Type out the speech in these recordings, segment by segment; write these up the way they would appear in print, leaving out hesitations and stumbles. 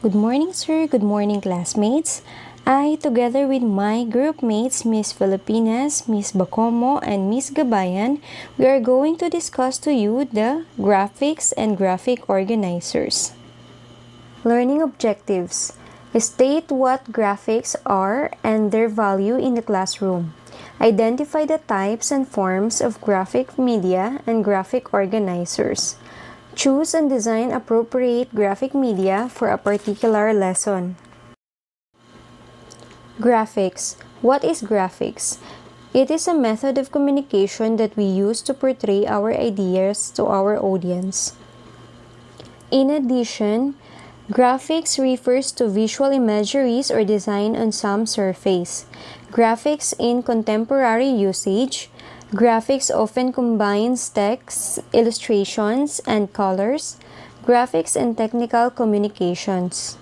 Good morning, sir. Good morning, classmates. I, together with my group mates, Miss Filipinas, Miss Bacomo, and Miss Gabayan, we are going to discuss to you the graphics and graphic organizers. Learning objectives. State what graphics are and their value in the classroom. Identify the types and forms of graphic media and graphic organizers. Choose and design appropriate graphic media for a particular lesson. Graphics. What is graphics? It is a method of communication that we use to portray our ideas to our audience. In addition, graphics refers to visual imageries or design on some surface. Graphics in contemporary usage. Graphics often combines text, illustrations, and colors. Graphics and technical communications.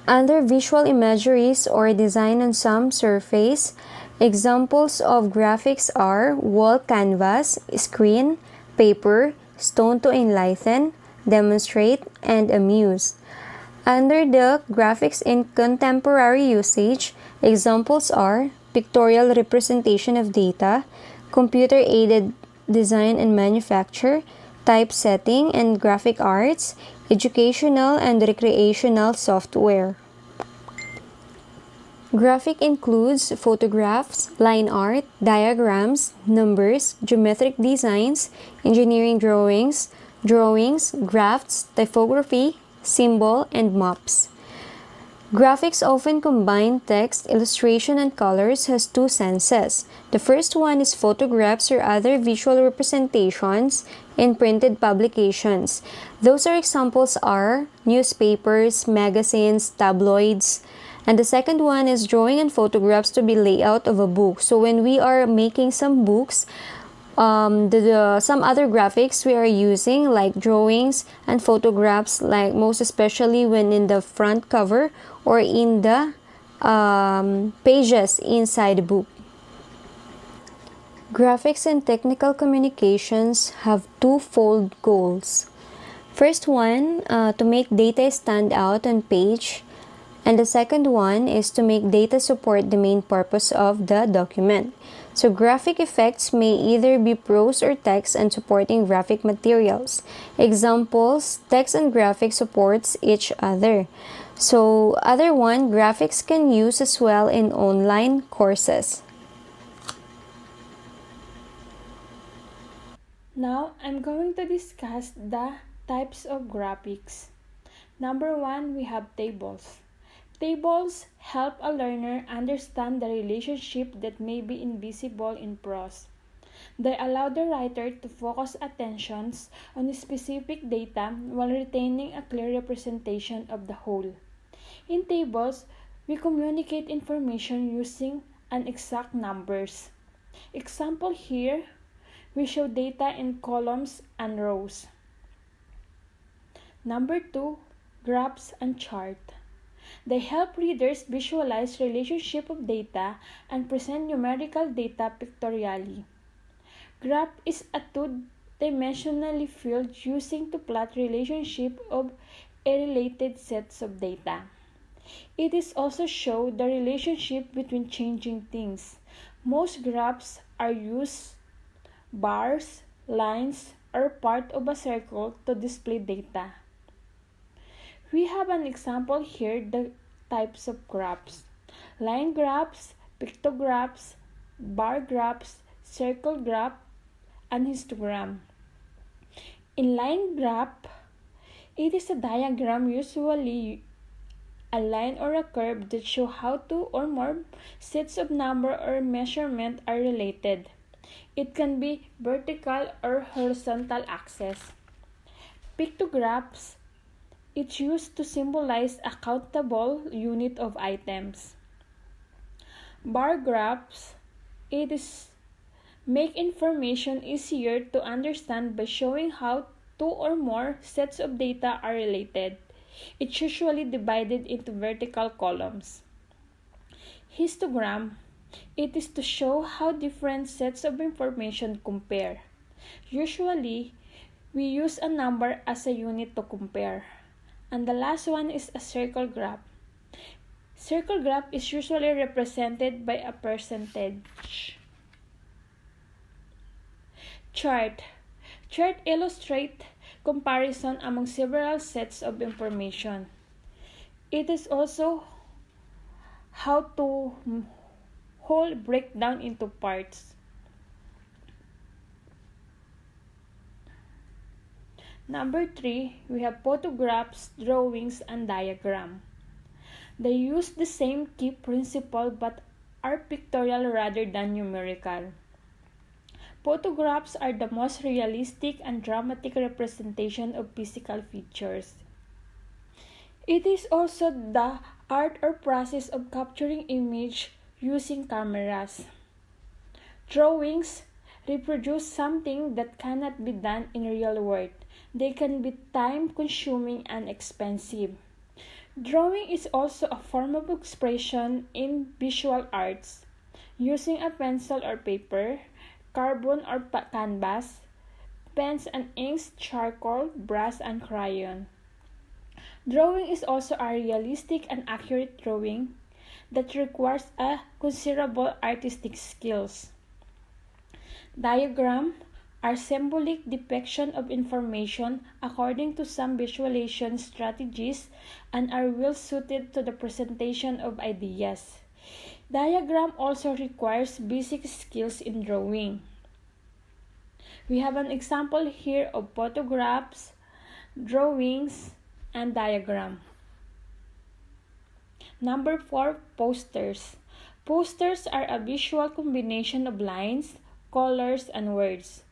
Under visual imageries or design on some surface, examples of graphics are wall canvas, screen, paper, stone to enlighten, demonstrate, and amuse. Under the graphics in contemporary usage, examples are pictorial representation of data, computer-aided design and manufacture, typesetting and graphic arts, educational and recreational software. Graphic includes photographs, line art, diagrams, numbers, geometric designs, engineering drawings, drafts, typography, symbol, and maps. Graphics often combine text, illustration, and colors has two senses. The first one is photographs or other visual representations in printed publications. Those examples are newspapers, magazines, tabloids. And the second one is drawing and photographs to be layout of a book. So when we are making some books, some other graphics we are using like drawings and photographs, like most especially when in the front cover or in the pages inside the book. Graphics and technical communications have twofold goals. First one, to make data stand out on page, and the second one is to make data support the main purpose of the document. So graphic effects may either be prose or text and supporting graphic materials. Examples, text and graphic supports each other. So other one, graphics can use as well in online courses. Now I'm going to discuss the types of graphics. Number 1, we have tables. Tables help a learner understand the relationship that may be invisible in prose. They allow the writer to focus attentions on specific data while retaining a clear representation of the whole. In tables, we communicate information using exact numbers. Example here, we show data in columns and rows. Number 2, graphs and chart. They help readers visualize relationship of data and present numerical data pictorially. Graph is a two-dimensional field using to plot relationship of a related sets of data. It is also show the relationship between changing things. Most graphs are used bars, lines, or part of a circle to display data. We have an example here, the types of graphs. Line graphs, pictographs, bar graphs, circle graph, and histogram. In line graph, it is a diagram, usually a line or a curve that show how two or more sets of number or measurement are related. It can be vertical or horizontal axis. Pictographs, it's used to symbolize a countable unit of items. Bar graphs, it is make information easier to understand by showing how two or more sets of data are related. It's usually divided into vertical columns. Histogram, it is to show how different sets of information compare. Usually, we use a number as a unit to compare. And the last one is a circle graph. Circle graph is usually represented by a percentage. Chart. Chart illustrate comparison among several sets of information. It is also how to whole breakdown into parts. Number 3, we have photographs, drawings, and diagram. They use the same key principle but are pictorial rather than numerical. Photographs are the most realistic and dramatic representation of physical features. It is also the art or process of capturing image using cameras. Drawings reproduce something that cannot be done in real world. They can be time-consuming and expensive. Drawing is also a form of expression in visual arts, using a pencil or paper, carbon or canvas, pens and inks, charcoal, brush, and crayon. Drawing is also a realistic and accurate drawing that requires a considerable artistic skills. Diagram are symbolic depiction of information according to some visualization strategies and are well suited to the presentation of ideas. Diagram also requires basic skills in drawing. We have an example here of photographs, drawings, and diagram. Number 4, posters. Posters are a visual combination of lines, colors, and words.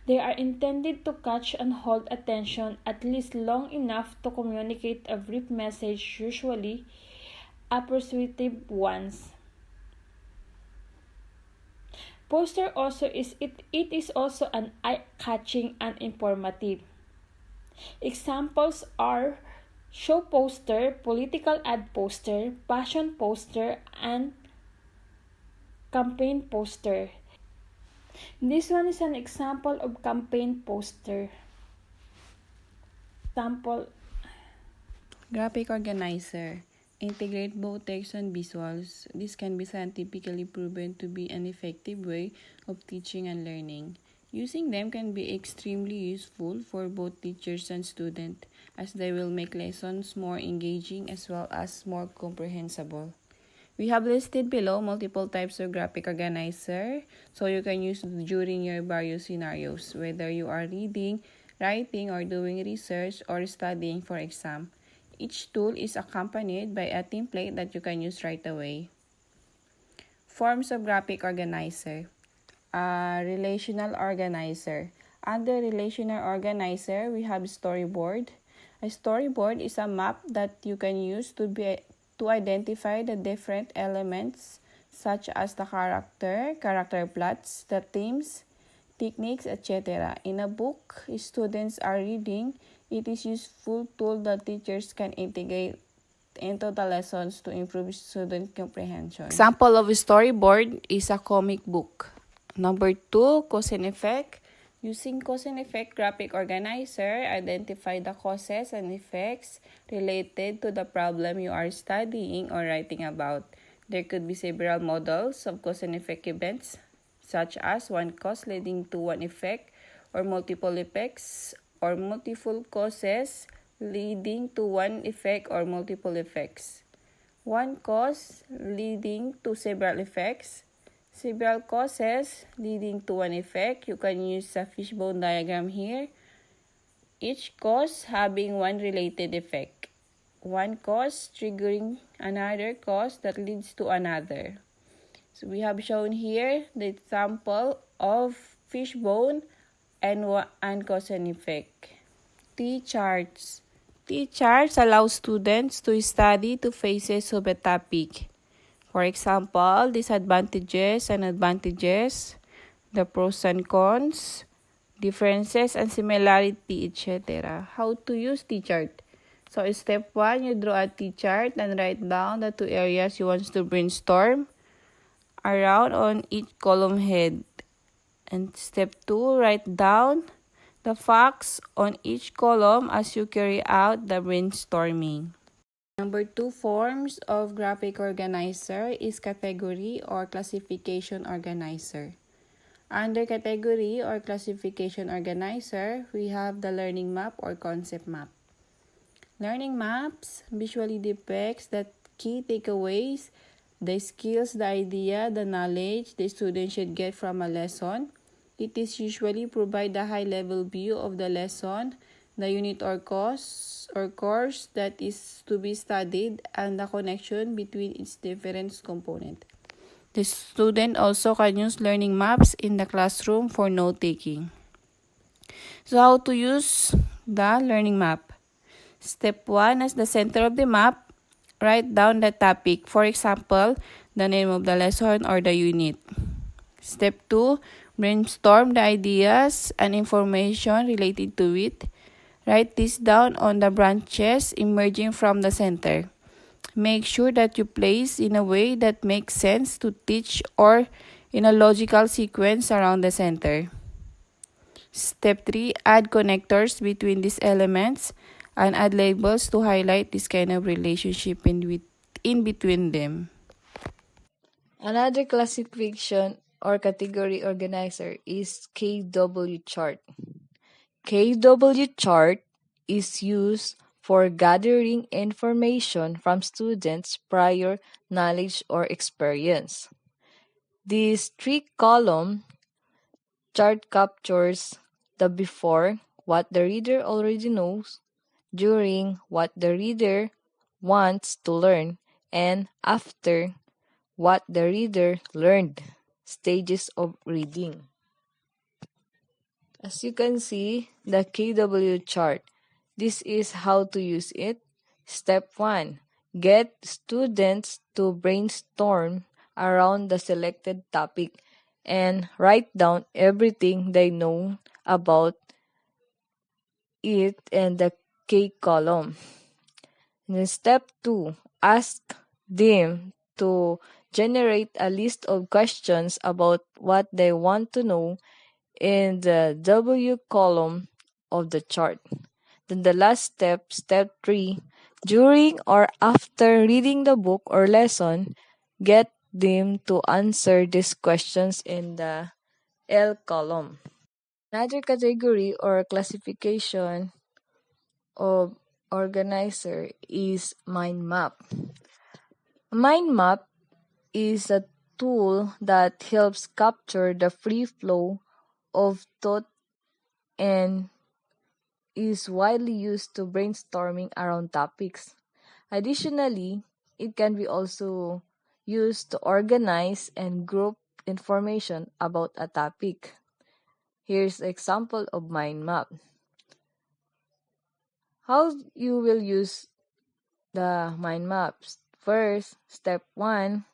They are intended to catch and hold attention at least long enough to communicate a brief message, usually a persuasive one. Poster also is also an eye-catching and informative. Examples are show poster, political ad poster, fashion poster, and campaign poster. This one is an example of campaign poster. Example. Graphic organizer. Integrate both text and visuals. This can be scientifically proven to be an effective way of teaching and learning. Using them can be extremely useful for both teachers and students, as they will make lessons more engaging as well as more comprehensible. We have listed below multiple types of graphic organizer, so you can use during your various scenarios, whether you are reading, writing, or doing research, or studying for exam. Each tool is accompanied by a template that you can use right away. Forms of graphic organizer. Relational organizer. Under relational organizer, we have storyboard. A storyboard is a map that you can use to identify the different elements such as the character plots, the themes, techniques, etc. In a book students are reading, it is a useful tool that teachers can integrate into the lessons to improve student comprehension. Example of a storyboard is a comic book. Number 2, cause and effect. Using cause and effect graphic organizer, identify the causes and effects related to the problem you are studying or writing about. There could be several models of cause and effect events, such as one cause leading to one effect, or multiple effects, or multiple causes leading to one effect or multiple effects. One cause leading to several effects. Several causes leading to one effect. You can use a fishbone diagram here. Each cause having one related effect. One cause triggering another cause that leads to another. So we have shown here the example of fishbone and cause and effect. T-charts. T-charts allow students to study two phases of a topic. For example, disadvantages and advantages, the pros and cons, differences and similarity, etc. How to use T-chart? So, step 1, you draw a T-chart and write down the two areas you want to brainstorm around on each column head. And step 2, write down the facts on each column as you carry out the brainstorming. Number two forms of graphic organizer is category or classification organizer. Under category or classification organizer, we have the learning map or concept map. Learning maps visually depicts the key takeaways, the skills, the idea, the knowledge the student should get from a lesson. It is usually provide a high-level view of the lesson, the unit or course that is to be studied, and the connection between its different components. The student also can use learning maps in the classroom for note-taking. So how to use the learning map? Step 1, as the center of the map, write down the topic. For example, the name of the lesson or the unit. Step 2, brainstorm the ideas and information related to it. Write this down on the branches emerging from the center. Make sure that you place in a way that makes sense to teach or in a logical sequence around the center. Step 3, add connectors between these elements and add labels to highlight this kind of relationship in between them. Another classification or category organizer is KW chart. KW chart is used for gathering information from students' prior knowledge or experience. This three-column chart captures the before, what the reader already knows, during, what the reader wants to learn, and after, what the reader learned, stages of reading. As you can see, the KW chart. This is how to use it. Step 1. Get students to brainstorm around the selected topic and write down everything they know about it in the K column. And then step 2. Ask them to generate a list of questions about what they want to know in the W column of the chart. Then the last step, step 3, during or after reading the book or lesson, get them to answer these questions in the L column. Another category or classification of organizer is mind map. Mind map is a tool that helps capture the free flow of thought and is widely used to brainstorming around topics. Additionally, it can be also used to organize and group information about a topic. Here's an example of mind map. How you will use the mind maps? First, step 1,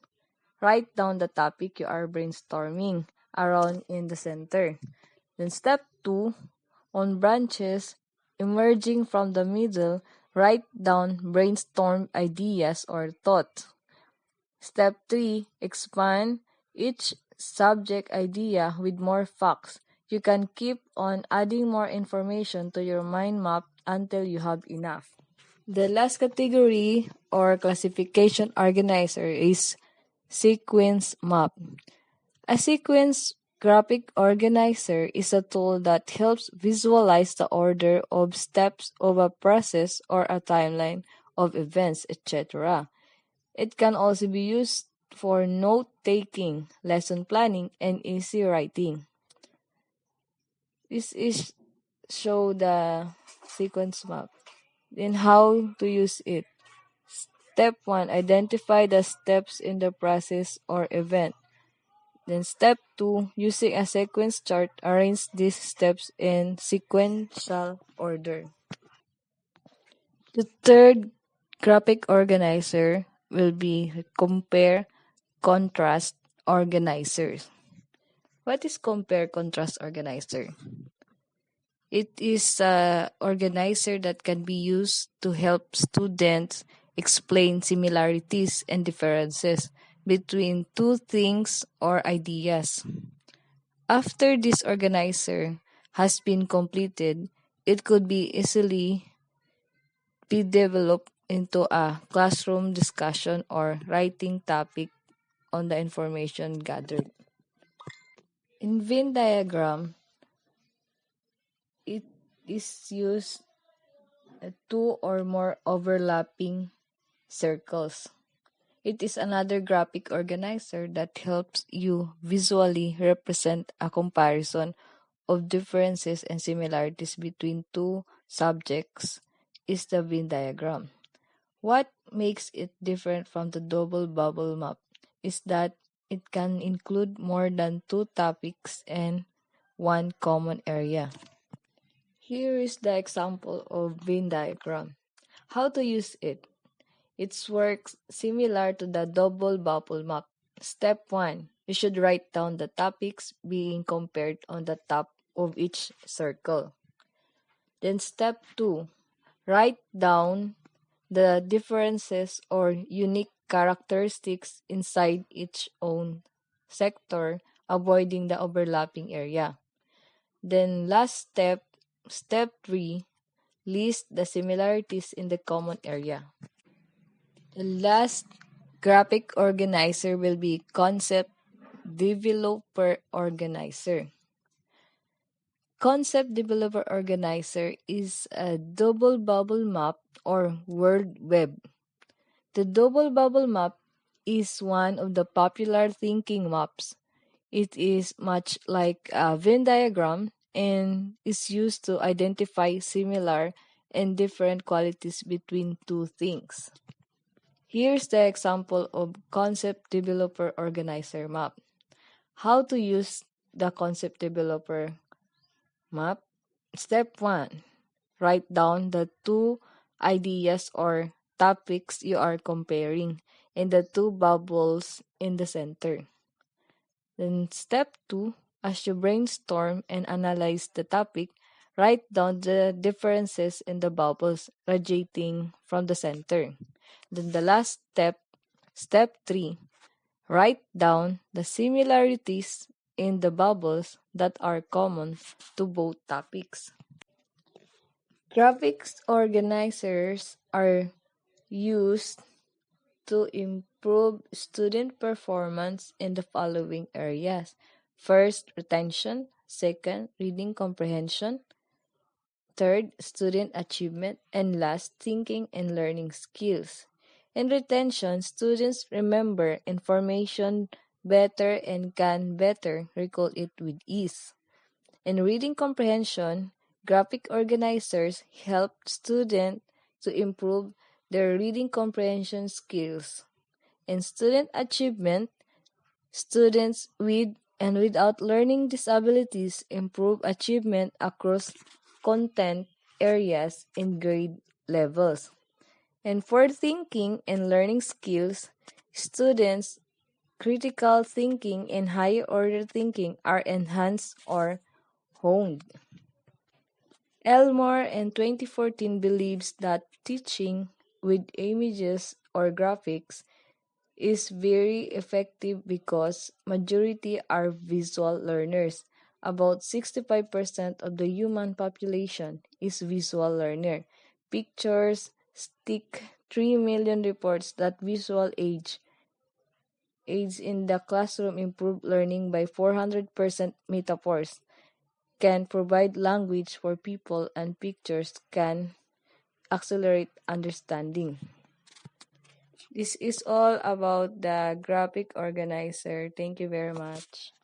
write down the topic you are brainstorming around in the center. Then step 2, on branches emerging from the middle, write down brainstorm ideas or thoughts. Step 3, expand each subject idea with more facts. You can keep on adding more information to your mind map until you have enough. The last category or classification organizer is sequence map. A sequence graphic organizer is a tool that helps visualize the order of steps of a process or a timeline of events, etc. It can also be used for note-taking, lesson planning, and easy writing. This is show the sequence map and how to use it. Step 1, identify the steps in the process or event. Then step 2, using a sequence chart, arrange these steps in sequential order. The third graphic organizer will be compare contrast organizers. What is compare contrast organizer? It is an organizer that can be used to help students explain similarities and differences between two things or ideas. After this organizer, has been completed, it could be easily be developed into a classroom discussion or writing topic on the information gathered. In Venn diagram, it is used two or more overlapping circles. It is another graphic organizer that helps you visually represent a comparison of differences and similarities between two subjects is the Venn diagram. What makes it different from the double bubble map is that it can include more than two topics and one common area. Here is the example of Venn diagram. How to use it. It works similar to the double bubble map. Step 1. You should write down the topics being compared on the top of each circle. Then step 2. Write down the differences or unique characteristics inside each own sector, avoiding the overlapping area. Then last step, step 3, list the similarities in the common area. The last graphic organizer will be Concept Developer Organizer. Concept Developer Organizer is a double bubble map or word web. The double bubble map is one of the popular thinking maps. It is much like a Venn diagram and is used to identify similar and different qualities between two things. Here's the example of Concept Developer Organizer map. How to use the Concept Developer map? Step 1. Write down the two ideas or topics you are comparing and the two bubbles in the center. Then step 2, as you brainstorm and analyze the topic, write down the differences in the bubbles radiating from the center. Then the last step, step 3, write down the similarities in the bubbles that are common to both topics. Graphics organizers are used to improve student performance in the following areas. First, retention. Second, reading comprehension. Third, student achievement. And last, thinking and learning skills. In retention, students remember information better and can better recall it with ease. In reading comprehension, graphic organizers help students to improve their reading comprehension skills. In student achievement, students with and without learning disabilities improve achievement across content areas in grade levels. And for thinking and learning skills, students' critical thinking and higher order thinking are enhanced or honed. Elmore in 2014 believes that teaching with images or graphics is very effective because majority are visual learners. About 65% of the human population is visual learner. Pictures stick 3 million reports that visual aids in the classroom improve learning by 400% metaphors can provide language for people and pictures can accelerate understanding. This is all about the graphic organizer. Thank you very much.